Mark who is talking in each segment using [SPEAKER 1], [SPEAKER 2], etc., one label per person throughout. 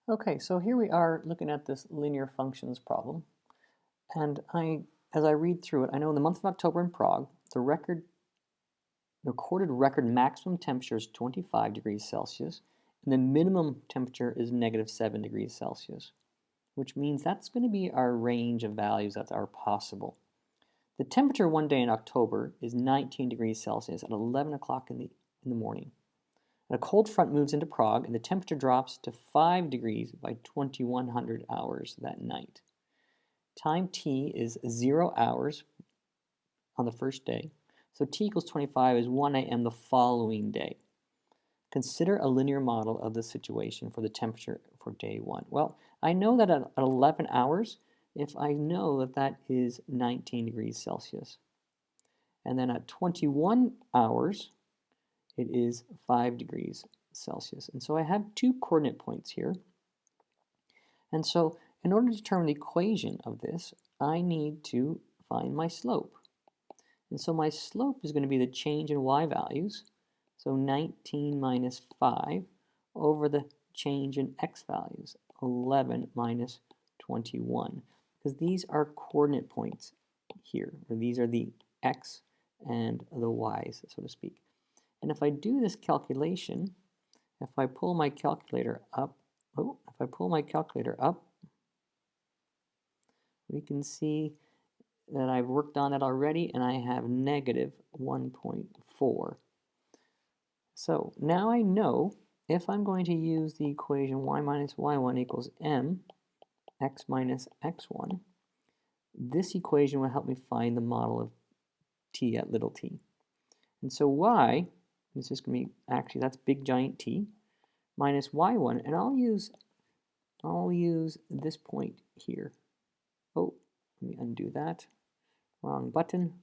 [SPEAKER 1] Okay, so here we are looking at this linear functions problem. And as I read through it, I know in the month of October in Prague, the recorded record maximum temperature is 25 degrees Celsius, and the minimum temperature is -7 degrees Celsius, which means that's going to be our range of values that are possible. The temperature one day in October is 19 degrees Celsius at 11 o'clock in the morning. And a cold front moves into Prague, and the temperature drops to 5 degrees by 2100 hours that night. Time t is 0 hours on the first day, so t equals 25 is 1 a.m. the following day. Consider a linear model of the situation for the temperature for day 1. Well, I know that at 11 hours, if I know that that is 19 degrees Celsius. And then at 21 hours, it is 5 degrees Celsius. And so I have two coordinate points here. And so in order to determine the equation of this, I need to find my slope. And so my slope is going to be the change in y values, so 19 minus 5, over the change in x values, 11 minus 21, because these are coordinate points here, or these are the x and the y's, so to speak. And if I do this calculation, if I pull my calculator up, we can see that I've worked on it already, and I have negative 1.4. So now I know if I'm going to use the equation y minus y1 equals m, x minus x1, this equation will help me find the model of t at little t. And so y is just going to be, actually that's big giant T, minus y1, and I'll use this point here. Oh, let me undo that. Wrong button.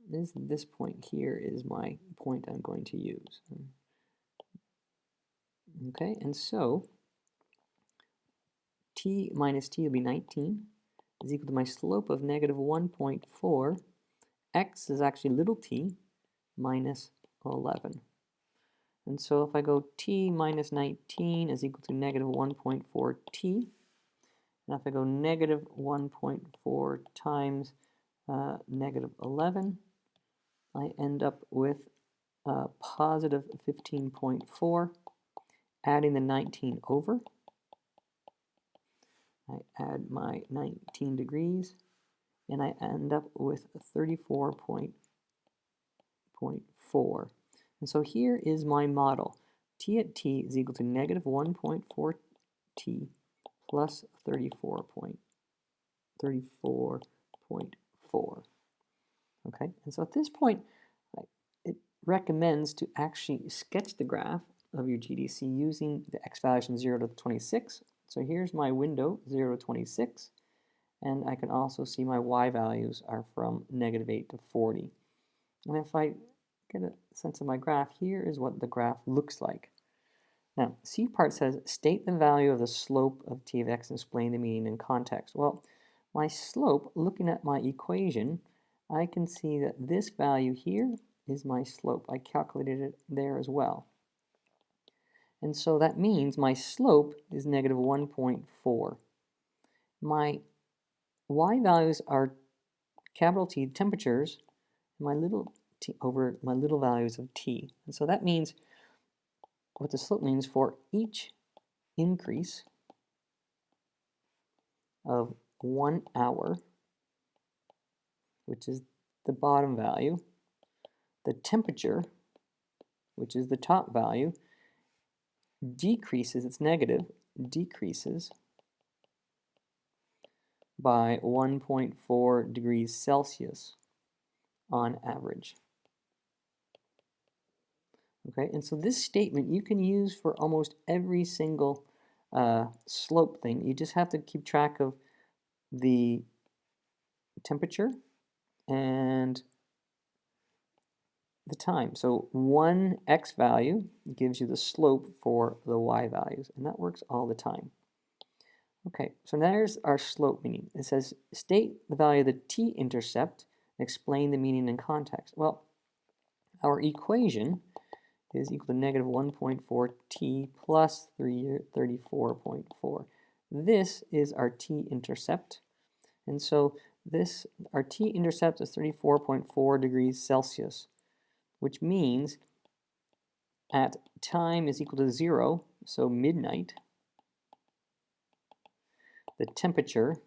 [SPEAKER 1] This point here is my point I'm going to use. Okay, and so t minus t will be 19 is equal to my slope of negative 1.4. X is actually little t minus 11. And so if I go t minus 19 is equal to negative 1.4 t, and if I go negative 1.4 times negative 11, I end up with positive 15.4. Adding the 19 over, I add my 19 degrees, and I end up with 34.4. And so here is my model. T at t is equal to negative 1.4 t plus 34.4. Okay, and so at this point, it recommends to actually sketch the graph of your GDC using the x values from 0 to 26. So here's my window, 0 to 26. And I can also see my y values are from negative 8 to 40. And if I get a sense of my graph, here is what the graph looks like. Now, C part says, state the value of the slope of t of x and explain the meaning and context. Well, my slope, looking at my equation, I can see that this value here is my slope. I calculated it there as well. And so that means my slope is negative 1.4. My y values are capital T temperatures, my little t over my little values of t. And so that means what the slope means for each increase of 1 hour, which is the bottom value, the temperature, which is the top value, decreases, it's negative, decreases by 1.4 degrees Celsius on average. Okay, and so this statement you can use for almost every single slope thing. You just have to keep track of the temperature and the time. So one x value gives you the slope for the y values, and that works all the time. Okay, so now there's our slope meaning. It says state the value of the t-intercept and explain the meaning and context. Well, our equation is equal to negative 1.4 t plus 34.4. This is our t-intercept, and so our t-intercept is 34.4 degrees Celsius, which means at time is equal to 0, so midnight, the temperature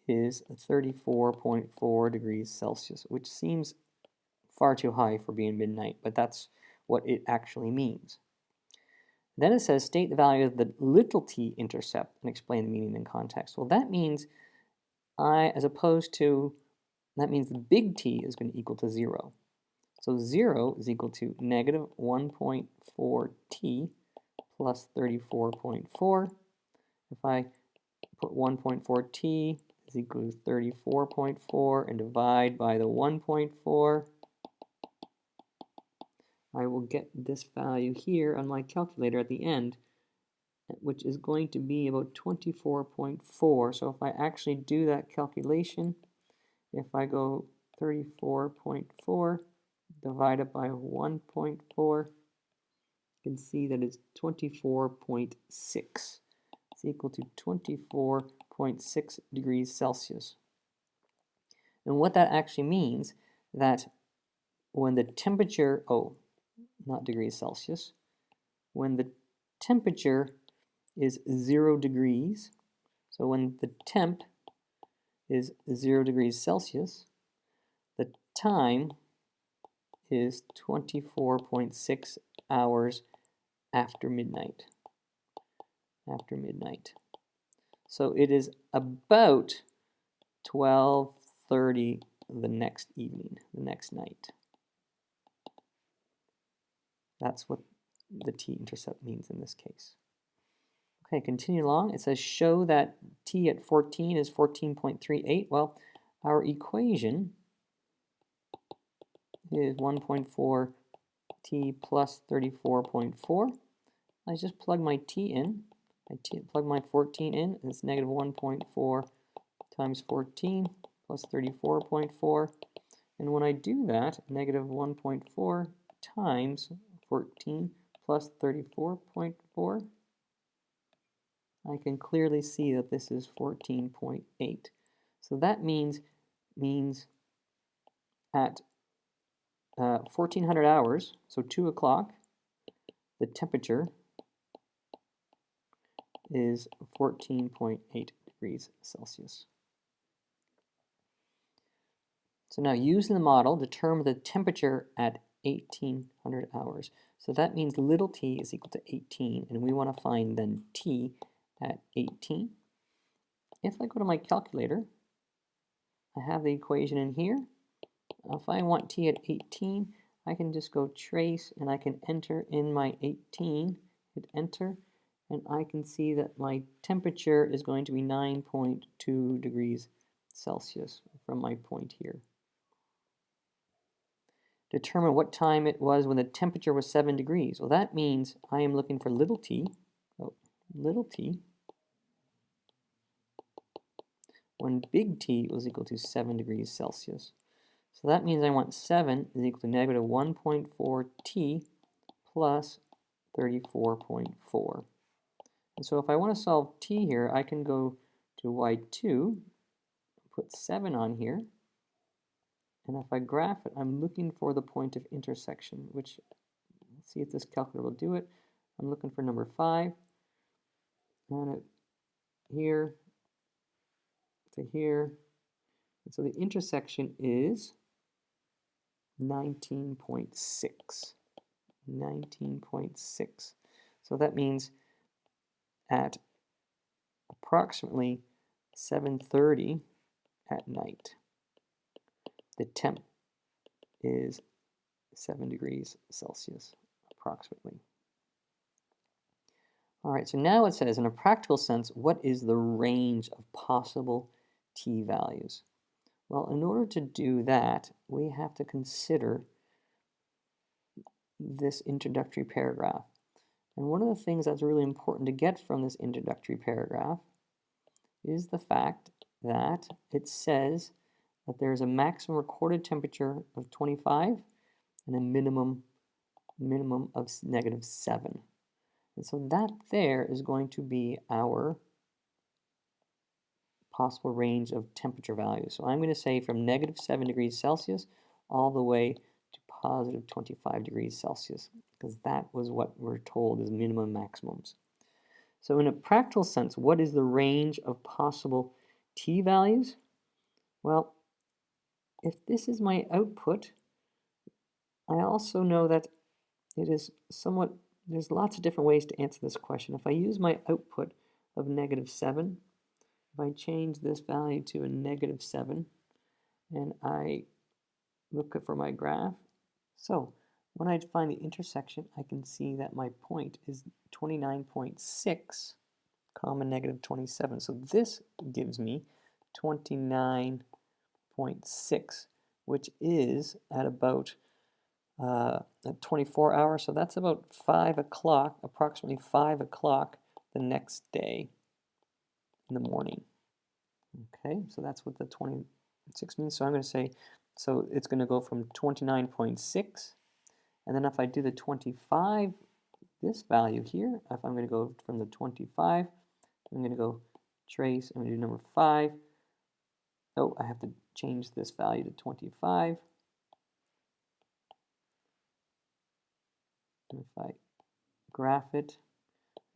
[SPEAKER 1] is 34.4 degrees Celsius, which seems far too high for being midnight, but that's what it actually means. Then it says state the value of the little t-intercept and explain the meaning and context. Well, that means that means the big T is going to equal to 0. So 0 is equal to negative 1.4 t plus 34.4. If I put 1.4 t is equal to 34.4 and divide by the 1.4, I will get this value here on my calculator at the end, which is going to be about 24.4. So if I actually do that calculation, if I go 34.4 divided by 1.4, you can see that it's 24.6. It's equal to 24.6 degrees Celsius. And what that actually means, that when the temperature, not degrees Celsius, when the temperature is 0 degrees, so when the temp is 0 degrees Celsius, the time is 24.6 hours after midnight. So it is about 12:30 the next evening, the next night. That's what the t-intercept means in this case. Okay, continue along. It says show that t at 14 is 14.38. Well, our equation is 1.4 t plus 34.4. I just plug my t in. Plug my 14 in, and it's negative 1.4 times 14 plus 34.4. And when I do that, negative 1.4 times 14 plus 34.4, I can clearly see that this is 14.8. So that means at 1400 hours, so 2 o'clock, the temperature is 14.8 degrees Celsius. So now using the model, determine the temperature at 1800 hours. So that means little t is equal to 18, and we want to find then t at 18. If I go to my calculator, I have the equation in here. If I want t at 18, I can just go trace and I can enter in my 18, hit enter, and I can see that my temperature is going to be 9.2 degrees Celsius from my point here. Determine what time it was when the temperature was 7 degrees. Well, that means I am looking for little t, when big T was equal to 7 degrees Celsius. So that means I want 7 is equal to negative 1.4 t plus 34.4. And so if I want to solve t here, I can go to y2, put 7 on here, and if I graph it, I'm looking for the point of intersection, which, let's see if this calculator will do it. I'm looking for number 5, and here to here. And so the intersection is 19.6. 19.6. So that means at approximately 7:30 at night, the temp is 7 degrees Celsius, approximately. All right, so now it says, in a practical sense, what is the range of possible t values? Well, in order to do that, we have to consider this introductory paragraph. And one of the things that's really important to get from this introductory paragraph is the fact that it says that there's a maximum recorded temperature of 25 and a minimum of negative 7. And so that there is going to be our possible range of temperature values. So I'm going to say from negative 7 degrees Celsius all the way to positive 25 degrees Celsius, because that was what we're told is minimum maximums. So in a practical sense, what is the range of possible T values? Well, if this is my output, I also know that it is somewhat, there's lots of different ways to answer this question. If I use my output of negative 7, if I change this value to a negative 7, and I look for my graph, so when I find the intersection, I can see that my point is 29.6, comma negative 27. So this gives me 29.6, which is at about at 24 hours. So that's about 5 o'clock, approximately 5 o'clock the next day in the morning. Okay, so that's what the 26 means. So I'm going to say, so it's going to go from 29.6, and then if I do the 25, this value here, if I'm going to go from the 25, I'm going to go trace, I'm going to do number 5. Oh, I have to change this value to 25. And if I graph it,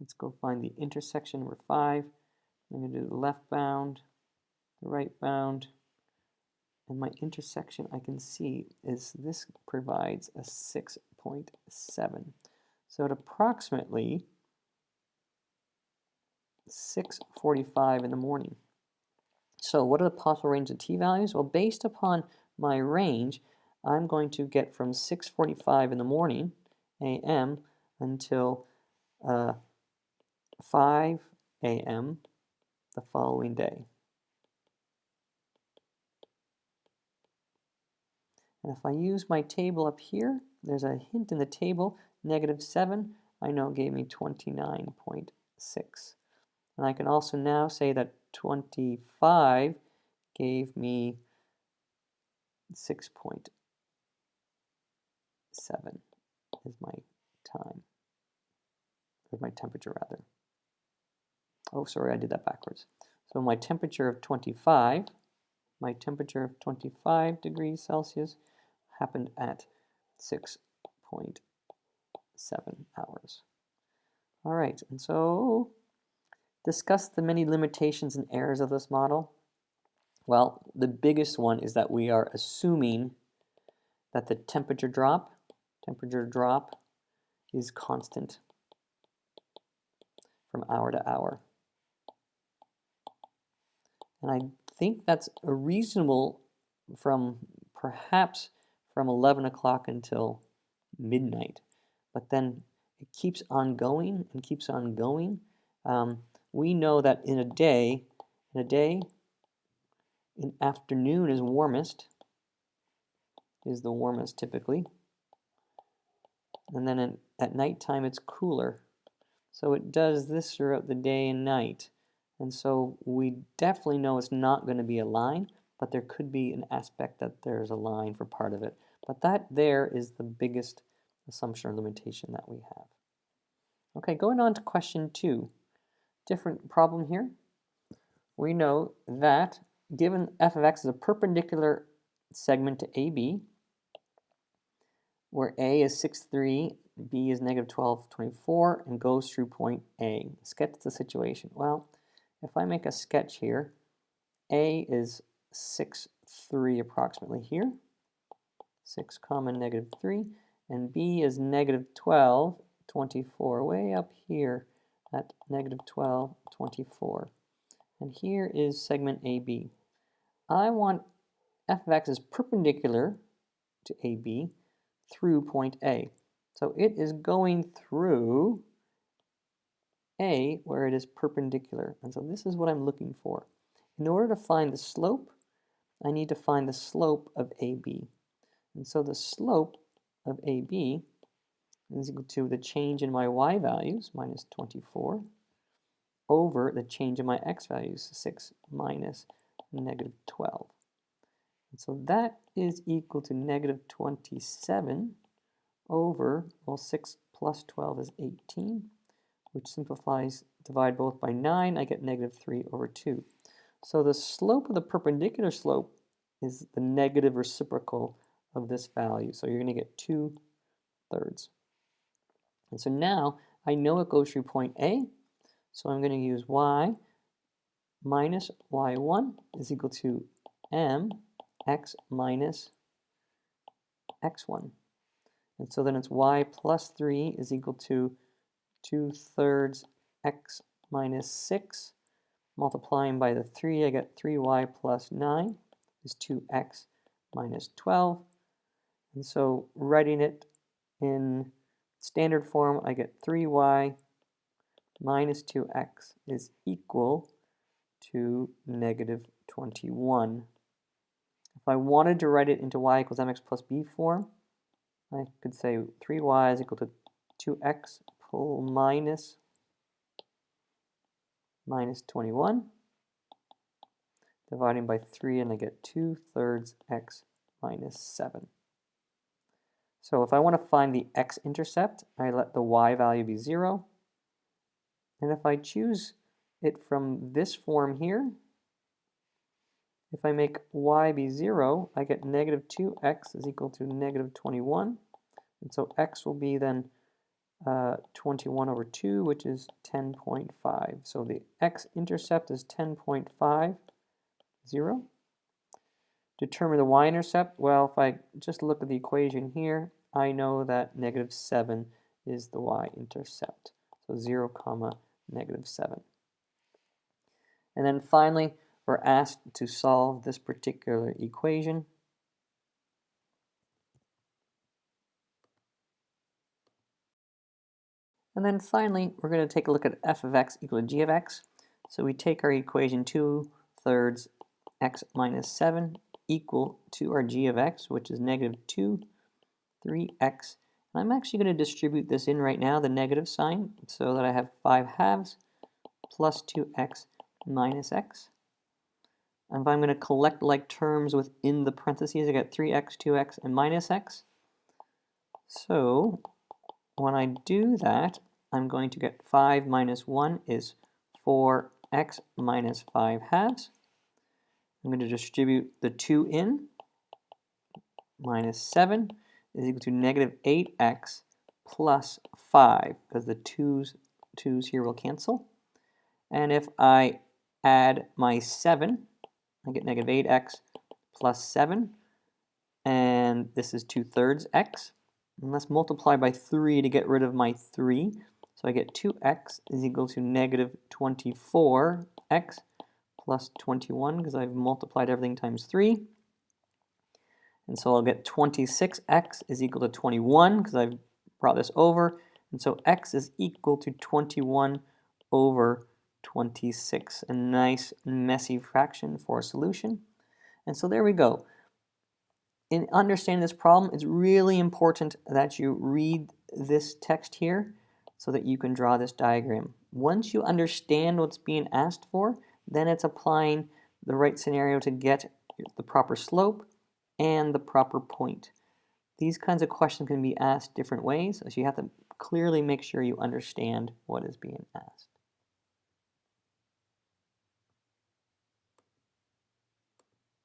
[SPEAKER 1] let's go find the intersection, number 5. I'm going to do the left bound, the right bound, and my intersection I can see is this provides a 6.7. So at approximately 6:45 in the morning. So what are the possible range of T values? Well, based upon my range, I'm going to get from 6:45 in the morning, a.m., until 5 a.m. the following day. And if I use my table up here, there's a hint in the table, negative 7, I know gave me 29.6. And I can also now say that 25 gave me 6.7 is my time, or my temperature rather. Oh, sorry, I did that backwards. So my temperature of 25 degrees Celsius happened at 6.7 hours. All right, and so discuss the many limitations and errors of this model. Well, the biggest one is that we are assuming that the temperature drop is constant from hour to hour. And I think that's a reasonable perhaps from 11 o'clock until midnight. But then it keeps on going and keeps on going. We know that in afternoon is warmest, is the warmest typically. And then at nighttime it's cooler. So it does this throughout the day and night. And so we definitely know it's not going to be a line, but there could be an aspect that there's a line for part of it. But that there is the biggest assumption or limitation that we have. Okay, going on to question 2. Different problem here. We know that given f of x is a perpendicular segment to AB, where A is 6.3, B is negative 12.24, and goes through point A. Sketch the situation. Well, if I make a sketch here, A is 6.3 approximately here, 6 comma negative 3, and B is negative 12.24 way up here at negative 12.24. And here is segment AB. I want f of x is perpendicular to AB through point A. So it is going through A where it is perpendicular. And so this is what I'm looking for. In order to find the slope, I need to find the slope of AB. And so the slope of AB is equal to the change in my y values, minus 24, over the change in my x values, 6 minus -12. And so that is equal to -27 over, well, 6 plus 12 is 18, which simplifies, divide both by 9, I get negative 3 over 2. So the slope of the perpendicular slope is the negative reciprocal of this value. So you're going to get 2/3. And so now I know it goes through point A, so I'm going to use y minus y1 is equal to mx minus x1. And so then it's y plus 3 is equal to 2/3 x minus 6. Multiplying by the 3, I get 3y plus 9 is 2x minus 12. And so writing it in standard form, I get 3y minus 2x is equal to negative 21. If I wanted to write it into y equals mx plus b form, I could say 3y is equal to 2x minus 21, dividing by 3, and I get 2/3 x minus 7. So if I want to find the x-intercept, I let the y value be 0. And if I choose it from this form here, if I make y be 0, I get negative 2x is equal to negative 21. And so x will be then 21 over 2, which is 10.5. So the x-intercept is 10.5, 0. Determine the y-intercept. Well, if I just look at the equation here, I know that negative 7 is the y-intercept. So 0, comma, negative 7. And then finally, we're asked to solve this particular equation. And then finally, we're going to take a look at f of x equal to g of x. So we take our equation 2/3 x minus 7 equal to our g of x, which is negative 2, 3x. And I'm actually going to distribute this in right now, the negative sign, so that I have 5/2 plus 2x minus x. And if I'm going to collect like terms within the parentheses, I get 3x, 2x, and minus x. So when I do that, I'm going to get 5 minus 1 is 4x minus 5/2. I'm going to distribute the 2 in. Minus 7 is equal to negative 8x plus 5, because the 2's here will cancel. And if I add my 7, I get negative 8x plus 7, and this is 2/3 x. And let's multiply by 3 to get rid of my 3. So I get 2x is equal to negative 24x plus 21, because I've multiplied everything times 3. And so I'll get 26x is equal to 21, because I've brought this over. And so x is equal to 21 over 26. A nice messy fraction for a solution. And so there we go. In understanding this problem, it's really important that you read this text here so that you can draw this diagram. Once you understand what's being asked for, then it's applying the right scenario to get the proper slope and the proper point. These kinds of questions can be asked different ways, so you have to clearly make sure you understand what is being asked.